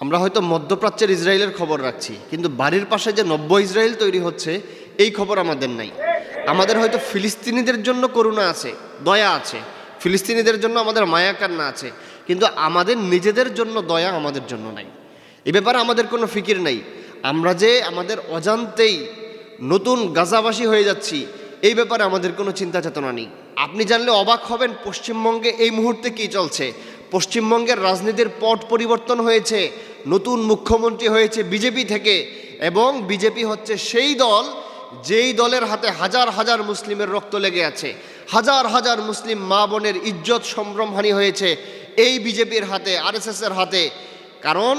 আমরা হয়তো মধ্যপ্রাচ্যের ইসরায়েলের খবর রাখছি, কিন্তু বাড়ির পাশে যে নব্য ইসরায়েল তৈরি হচ্ছে এই খবর আমাদের নাই। আমাদের হয়তো ফিলিস্তিনিদের জন্য করুণা আছে, দয়া আছে, ফিলিস্তিনিদের জন্য আমাদের মায়া কান্না আছে, কিন্তু আমাদের নিজেদের জন্য দয়া আমাদের জন্য নাই। এ ব্যাপারে আমাদের কোনো ফিকির নাই। আমরা যে আমাদের অজান্তেই নতুন গাজাবাসী হয়ে যাচ্ছি, এই ব্যাপারে আমাদের কোনো চিন্তা চেতনা নেই। আপনি জানলে অবাক হবেন পশ্চিমবঙ্গে এই মুহূর্তে কী চলছে। পশ্চিমবঙ্গের রাজনীতির পট পরিবর্তন হয়েছে, নতুন মুখ্যমন্ত্রী হয়েছে বিজেপি থেকে, এবং বিজেপি হচ্ছে সেই দল যেই দলের হাতে হাজার হাজার মুসলিমের রক্ত লেগে আছে, হাজার হাজার মুসলিম মা বোনের ইজ্জত সম্ভ্রমহানি হয়েছে এই বিজেপির হাতে, আরএসএসের হাতে। কারণ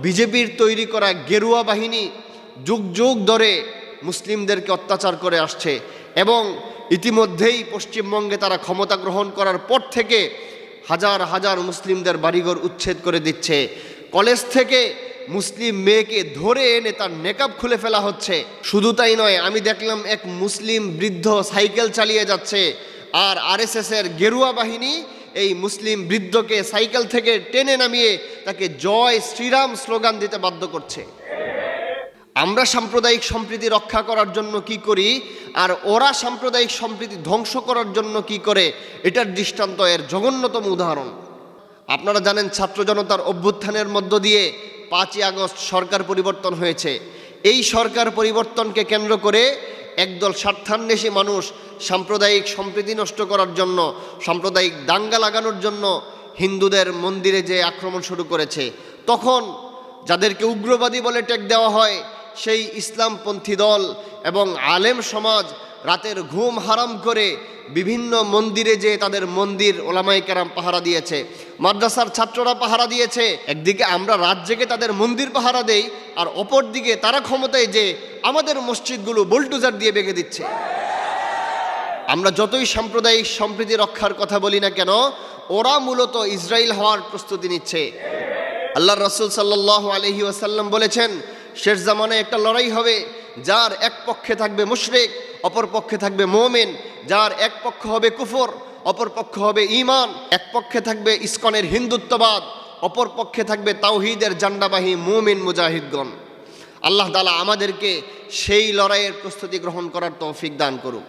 বিজেপির তৈরি করা গেরুয়া বাহিনী যুগ যুগ ধরে মুসলিমদেরকে অত্যাচার করে আসছে, এবং ইতিমধ্যেই পশ্চিমবঙ্গে তারা ক্ষমতা গ্রহণ করার পর থেকে হাজার হাজার মুসলিমদের বাড়িঘর উচ্ছেদ করে দিচ্ছে। কলেজ থেকে মুসলিম মেয়েকে ধরে এনে তার নেকাব খুলে ফেলা হচ্ছে। শুধু তাই নয়, আমি দেখলাম এক মুসলিম বৃদ্ধ সাইকেল চালিয়ে যাচ্ছে, আর আরএসএসের গেরুয়া বাহিনী এই মুসলিম বৃদ্ধকে সাইকেল থেকে টেনে নামিয়ে তাকে জয় শ্রীরাম স্লোগান দিতে বাধ্য করছে। আমরা সাম্প্রদায়িক সম্প্রীতি রক্ষা করার জন্য কি করি, আর ওরা সাম্প্রদায়িক সম্প্রীতি ধ্বংস করার জন্য কি করে, এটার দৃষ্টান্ত এর জঘন্যতম উদাহরণ। আপনারা জানেন ছাত্র জনতার অভ্যুত্থানের মধ্য দিয়ে 5ই আগস্ট সরকার পরিবর্তন হয়েছে। এই সরকার পরিবর্তনকে কেন্দ্র করে একদল স্বার্থান্বেষী মানুষ সাম্প্রদায়িক সম্প্রীতি নষ্ট করার জন্য, সাম্প্রদায়িক দাঙ্গা লাগানোর জন্য হিন্দুদের মন্দিরে যে আক্রমণ শুরু করেছে। তখন যাদেরকে উগ্রবাদী বলে ট্যাগ দেওয়া হয়, সেই ইসলামপন্থী দল এবং আলেম সমাজ রাতের ঘুম হারাম করে বিভিন্ন মন্দিরে যে তাদের মন্দির ওলামায়ে কেরাম পাহারা দিয়েছে, মাদ্রাসার ছাত্ররা পাহারা দিয়েছে। একদিকে আমরা রাত জেগে তাদের মন্দির পাহারা দেই, আর অপর দিকে তারা ক্ষমতায় যে আমাদের মসজিদগুলো বুলডোজার দিয়ে ভেঙে দিচ্ছে। আমরা যতই সাম্প্রদায়িক সম্প্রীতি রক্ষার কথা বলি না কেন, ওরা মূলত ইসরায়েল হওয়ার প্রস্তুতি নিচ্ছে। আল্লাহর রাসূল সাল্লাল্লাহু আলাইহি ওয়াসাল্লাম বলেছেন, শেষ জামানায় একটা লড়াই হবে, যার এক পক্ষে থাকবে মুশরিক, অপর পক্ষে থাকবে মুমিন, যার এক পক্ষ হবে কুফর, অপর পক্ষ হবে ঈমান। এক পক্ষে থাকবে ইসকনের হিন্দুত্ববাদ, অপর পক্ষে থাকবে তাওহীদের জান্ডাবাহী মুমিন মুজাহিদগণ। আল্লাহ তাআলা আমাদেরকে সেই লড়াইয়ের প্রস্তুতি গ্রহণ করার তৌফিক দান করুক।